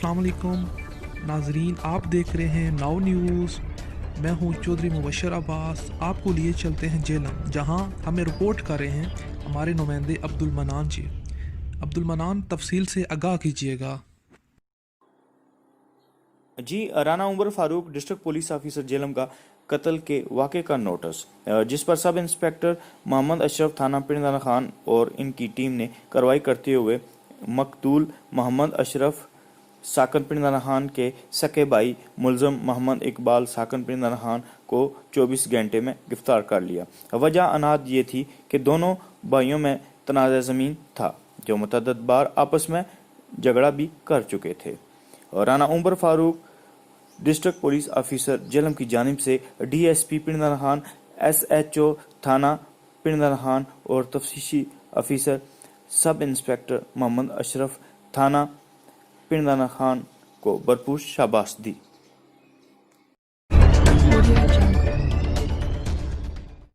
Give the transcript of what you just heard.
अस्सलाम वालेकुम नाजरीन, आप देख रहे हैं नाउ न्यूज़। मैं हूं चौधरी मुबशर अब्बास। आपको लिए चलते हैं जेलम, जहां हमें रिपोर्ट कर रहे हैं हमारे नुमाइंदे अब्दुल मनान जी। अब्दुल मनान, तफसील से आगाह कीजिएगा। जी, Rana Umar Farooq district police officer Jhelum का कत्ल के वाक़े का नोटिस, जिस पर सब इंस्पेक्टर मोहम्मद अशरफ थाना पिंडाना खान और इनकी टीम ने कार्रवाई करते हुए मकतूल मोहम्मद अशरफ साकन पिंडाना खान के सके भाई मुलजम मोहम्मद इकबाल साकन पिंडाना खान को 24 घंटे में गिरफ्तार कर लिया। वजह अनाद ये थी कि दोनों भाइयों में तनाज़ा ज़मीन था, जो मुतअद्दिद बार आपस में झगड़ा भी कर चुके थे। Rana Umar Farooq district police officer Jhelum की जानिब से डीएसपी पिंडाना खान, एसएचओ थाना पिंडाना खान और तफ्तीशी officer sub inspector Mohammad Ashraf थाना पिंडाना खान को भरपूर शाबाश दी।